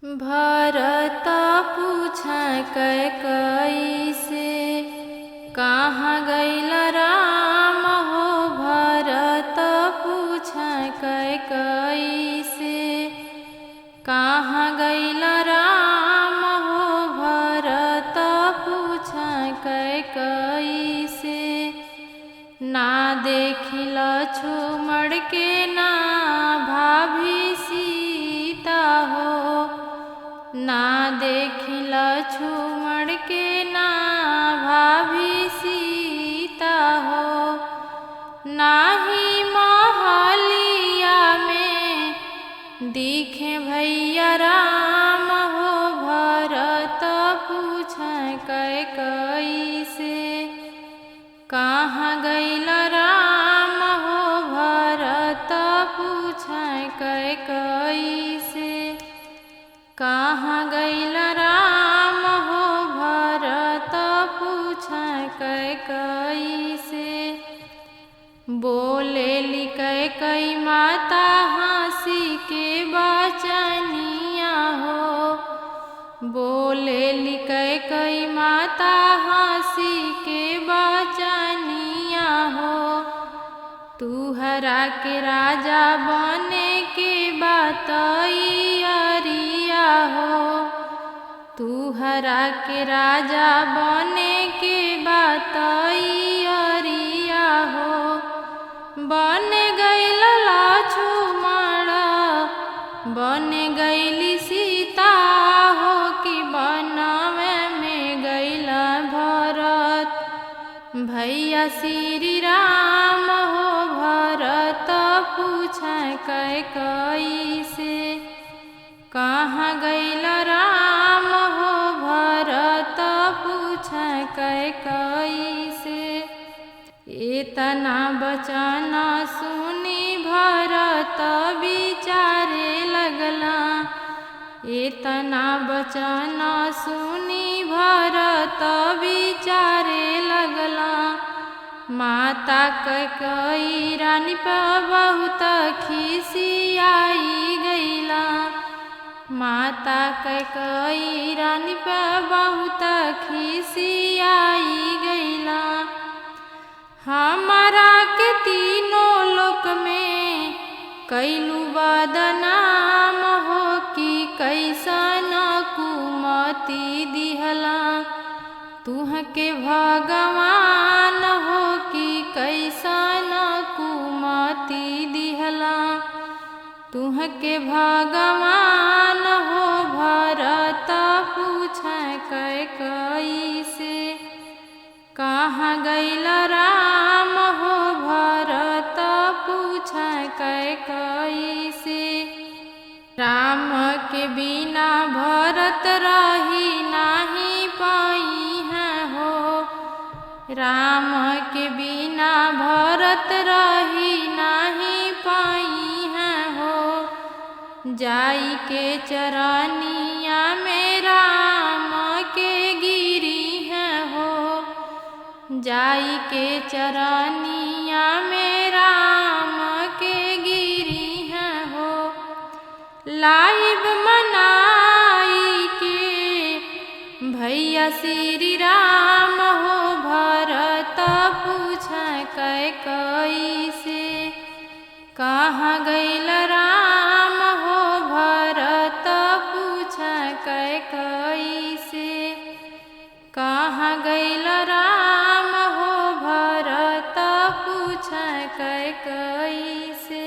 भरत पूछै कैकई से कहाँ गइल राम हो। भरत पूछै कैकई से कहाँ गइल राम हो। भरत पूछै कैकई से ना देखिल छुमड़ के ना भाभी सीता हो। ना देखिल छुमड़ के ना भाभी सीता हो। नाही महलिया में दिखे भैया राम हो। भरत पूछै कैकई से कहाँ गइल राम हो। भरत पूछै कैकई से कहाँ गइल राम हो। भरत पूछै कैकई से बोलेली कैकई माता हँसी के बचनिया हो। बोलेली कैकई माता हँसी के बचनिया हो। तुहरा के राजा बने के बातई अरिया हो। तुहरा के राजा बने के बातई अरिया हो। बन गइल लक्ष्मण बन गइली सीता हो। कि बनवे में गइल भरत भैया श्री राम हो। भरत पूछै कैकई से कहाँ गइल राम हो। भरत पूछै कैकई से इतना बचन सुनी भरत विचारे लगला। इतना बचन सुनी भरत विचारे लगला। माता कैकई रानी पर बहुत खिसियाई गइला। माता कैकई रानी पर बहुत खिसियाई गइला। हमारा के तीनों लोक में कैलू बदनाम हो। कि कैसन कुमति दिहला तुहके भगवान हो। कि कैसन कुमति दिहला तुहके भगवान हो। भरत पूछै कैकई से कहाँ गइल राम हो। भरत पूछै कैकई से राम के बिना भरत रही नाही पाई है हो। राम के बिना भरत रही नाही पाई है हो। जाई के चरनिया में राम के गिरी है हो। जाई के चरनिया में राम के गिरी है हो। लाइब मनाई के भैया श्री राम हो। भरत पूछै कैकई से कहाँ गइल राम हो। भरत पूछै कैकई से कहाँ गइल राम हो। भरत पूछै कैकई से।